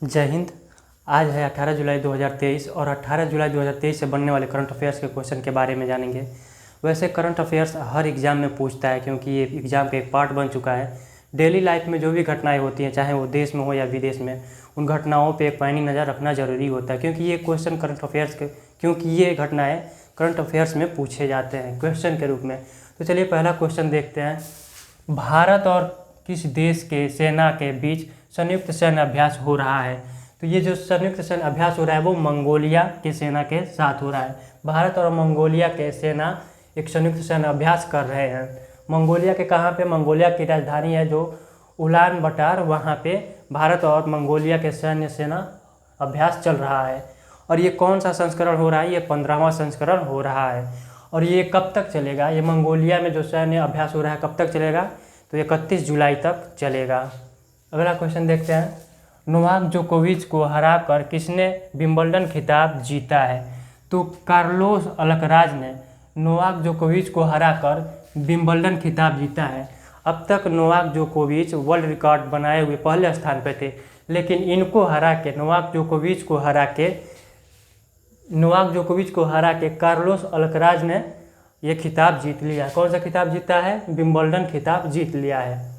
जय हिंद। आज है 18 जुलाई 2023 और 18 जुलाई 2023 से बनने वाले करंट अफेयर्स के क्वेश्चन के बारे में जानेंगे। वैसे करंट अफेयर्स हर एग्ज़ाम में पूछता है क्योंकि ये एग्ज़ाम का एक पार्ट बन चुका है। डेली लाइफ में जो भी घटनाएं होती हैं, चाहे वो देश में हो या विदेश में, उन घटनाओं पे एक पैनी नज़र रखना ज़रूरी होता है क्योंकि ये घटनाएँ करंट अफेयर्स में पूछे जाते हैं क्वेश्चन के रूप में। तो चलिए पहला क्वेश्चन देखते हैं। भारत और किस देश के सेना के बीच संयुक्त सैन्य अभ्यास हो रहा है? तो ये जो संयुक्त सैन्य अभ्यास हो रहा है वो मंगोलिया के सेना के साथ हो रहा है। भारत और मंगोलिया के सेना एक संयुक्त सैन्य अभ्यास कर रहे हैं। मंगोलिया के कहाँ पे? मंगोलिया की राजधानी है जो उलान बटार, वहाँ पे भारत और मंगोलिया के सैन्य सेना अभ्यास चल रहा है। और ये कौन सा संस्करण हो रहा है? ये 15वां संस्करण हो रहा है। और ये कब तक चलेगा? ये मंगोलिया में जो सैन्य अभ्यास हो रहा है कब तक चलेगा? तो 31 जुलाई तक चलेगा। अगला क्वेश्चन देखते हैं। नोवाक जोकोविच को हराकर किसने विंबलडन खिताब जीता है? तो कार्लोस अल्कराज ने नोवाक जोकोविच को हराकर विंबलडन खिताब जीता है। अब तक नोवाक जोकोविच वर्ल्ड रिकॉर्ड बनाए हुए पहले स्थान पर थे, लेकिन इनको हरा के नोवाक जोकोविच को हरा के कार्लोस अल्कराज ने ये खिताब जीत लिया। कौन सा खिताब जीता है? विंबलडन खिताब जीत लिया है।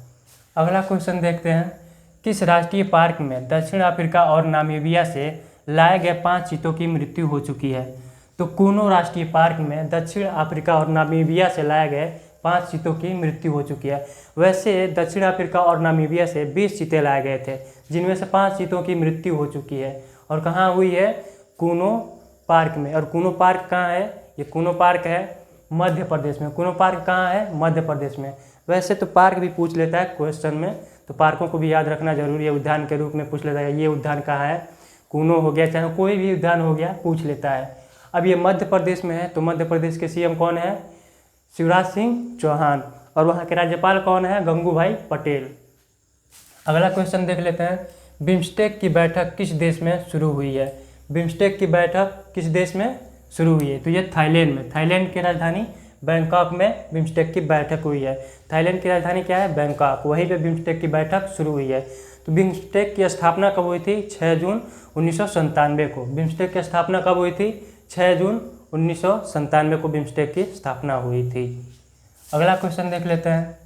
अगला क्वेश्चन देखते हैं। किस राष्ट्रीय पार्क में दक्षिण अफ्रीका और नामीबिया से लाए गए 5 चीतों की मृत्यु हो चुकी है? तो कूनो राष्ट्रीय पार्क में दक्षिण अफ्रीका और नामीबिया से लाए गए 5 चीतों की मृत्यु हो चुकी है। वैसे दक्षिण अफ्रीका और नामीबिया से 20 चीते लाए गए थे, जिनमें से 5 चीतों की मृत्यु हो चुकी है। और कहाँ हुई है? कूनो पार्क में। और कूनो पार्क कहाँ है? ये कूनो पार्क है मध्य प्रदेश में। कूनो पार्क कहाँ है? मध्य प्रदेश में। वैसे तो पार्क भी पूछ लेता है क्वेश्चन में, तो पार्कों को भी याद रखना जरूरी है। उद्यान के रूप में पूछ लेता है, ये उद्यान कहाँ है? कूनो हो गया, चाहे कोई भी उद्यान हो गया, पूछ लेता है। अब ये मध्य प्रदेश में है, तो मध्य प्रदेश के सीएम कौन है? शिवराज सिंह चौहान। और वहाँ के राज्यपाल कौन है? गंगूभाई पटेल। अगला क्वेश्चन देख लेते हैं। बिम्स्टेक की बैठक किस देश में शुरू हुई है? बिम्स्टेक की बैठक किस देश में शुरू हुई है? तो ये थाईलैंड में। थाईलैंड की राजधानी बैंकॉक में बिम्स्टेक की बैठक हुई है। थाईलैंड की राजधानी क्या है? बैंकॉक। वहीं पे बिम्स्टेक की बैठक शुरू हुई है। तो बिम्स्टेक की स्थापना कब हुई थी? 6 जून 1997 को। बिम्स्टेक की स्थापना कब हुई थी? 6 जून 1997 को बिम्स्टेक की स्थापना हुई थी। अगला क्वेश्चन देख लेते हैं।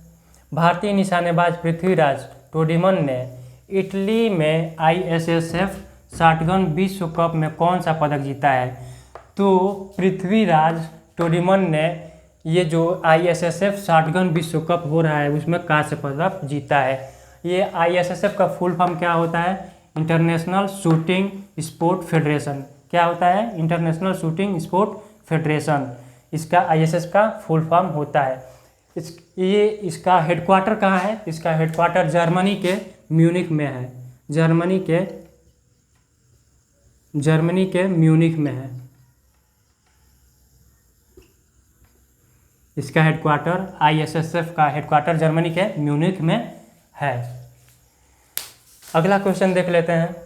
भारतीय निशानेबाज पृथ्वीराज टोडीमन ने इटली में ISSF शॉटगन विश्व कप में कौन सा पदक जीता है? तो पृथ्वीराज टोडीमन ने ये जो ISSF शॉटगन विश्व कप हो रहा है उसमें कांस्य पदक जीता है। ये ISSF का फुल फॉर्म क्या होता है? International shooting sport federation. क्या होता है? International shooting sport federation. इसका ISSF का फुल फॉर्म होता है। इसका हेडक्वार्टर कहाँ है? इसका हेडक्वार्टर जर्मनी के म्यूनिख में है। जर्मनी के म्यूनिख में है इसका हेडक्वार्टर। ISSF का हेडक्वार्टर जर्मनी के म्यूनिख में है। अगला क्वेश्चन देख लेते हैं।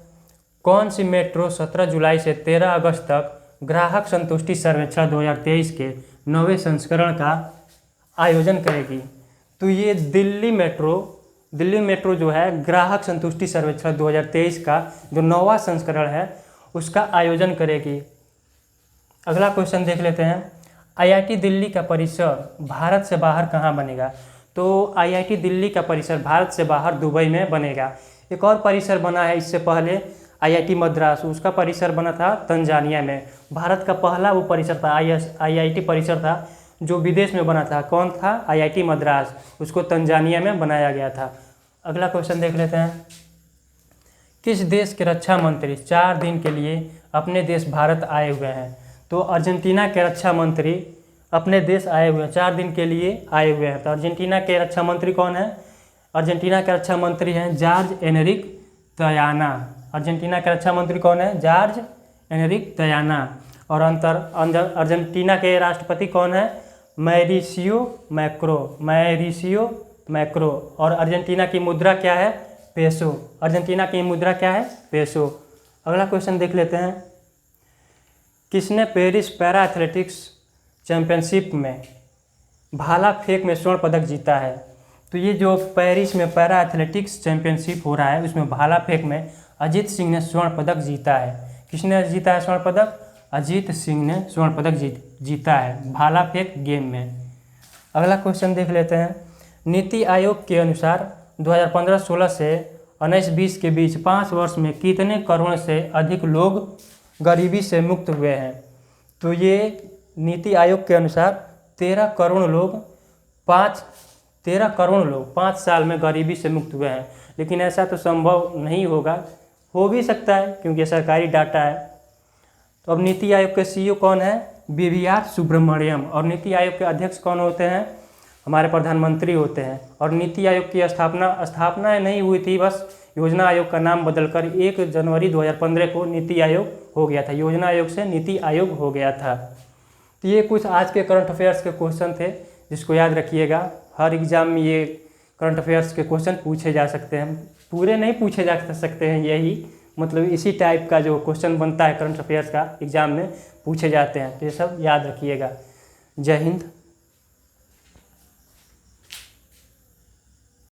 कौन सी मेट्रो 17 जुलाई से 13 अगस्त तक ग्राहक संतुष्टि सर्वेक्षण 2023 के 9वें संस्करण का आयोजन करेगी? तो ये दिल्ली मेट्रो जो है ग्राहक संतुष्टि सर्वेक्षण 2023 का जो 9वां संस्करण है उसका आयोजन करेगी। अगला क्वेश्चन देख लेते हैं। IIT दिल्ली का परिसर भारत से बाहर कहाँ बनेगा? तो IIT दिल्ली का परिसर भारत से बाहर दुबई में बनेगा। एक और परिसर बना है इससे पहले, IIT मद्रास, उसका परिसर बना था तंजानिया में। भारत का पहला वो परिसर था, IIT परिसर था जो विदेश में बना था। कौन था? IIT मद्रास, उसको तंजानिया में बनाया गया था। अगला क्वेश्चन देख लेते हैं। किस देश के रक्षा मंत्री 4 दिन के लिए अपने देश भारत आए हुए हैं? तो अर्जेंटीना के रक्षा मंत्री अपने देश आए हुए हैं, 4 दिन के लिए आए हुए हैं। तो अर्जेंटीना के रक्षा मंत्री कौन है? अर्जेंटीना के रक्षा मंत्री हैं जॉर्ज एनरिक तयाना। अर्जेंटीना के रक्षा मंत्री कौन है? Jorge Enrique Taiana. और अर्जेंटीना के राष्ट्रपति कौन है? मैरिसियो मैक्रो। और अर्जेंटीना की मुद्रा क्या है? पेसो। अर्जेंटीना की मुद्रा क्या है? पेसो। अगला क्वेश्चन देख लेते हैं। किसने पेरिस पैरा एथलेटिक्स चैंपियनशिप में भाला फेंक में स्वर्ण पदक जीता है? तो ये जो पेरिस में पैरा एथलेटिक्स चैंपियनशिप हो रहा है उसमें भाला फेंक में अजीत सिंह ने स्वर्ण पदक जीता है। किसने जीता है स्वर्ण पदक? अजीत सिंह ने स्वर्ण पदक जीता है भाला फेंक गेम में। अगला क्वेश्चन देख लेते हैं। नीति आयोग के अनुसार 2015-16 से 19-20 के बीच 5 वर्ष में कितने करोड़ से अधिक लोग गरीबी से मुक्त हुए हैं? तो ये नीति आयोग के अनुसार 13 करोड़ लोग 5 साल में गरीबी से मुक्त हुए हैं। लेकिन ऐसा तो संभव नहीं होगा, हो भी सकता है क्योंकि सरकारी डाटा है। तो अब नीति आयोग के सीईओ कौन है? BVR सुब्रमण्यम। और नीति आयोग के अध्यक्ष कौन होते हैं? हमारे प्रधानमंत्री होते हैं। और नीति आयोग की स्थापना नहीं हुई थी, बस योजना आयोग का नाम बदलकर 1 जनवरी 2015 को नीति आयोग हो गया था। योजना आयोग से नीति आयोग हो गया था। तो ये कुछ आज के करंट अफेयर्स के क्वेश्चन थे जिसको याद रखिएगा। हर एग्जाम में ये करंट अफेयर्स के क्वेश्चन पूछे जा सकते हैं, पूरे नहीं पूछे जा सकते हैं, यही मतलब इसी टाइप का जो क्वेश्चन बनता है करंट अफेयर्स का एग्जाम में पूछे जाते हैं। तो ये सब याद रखिएगा। जय हिंद।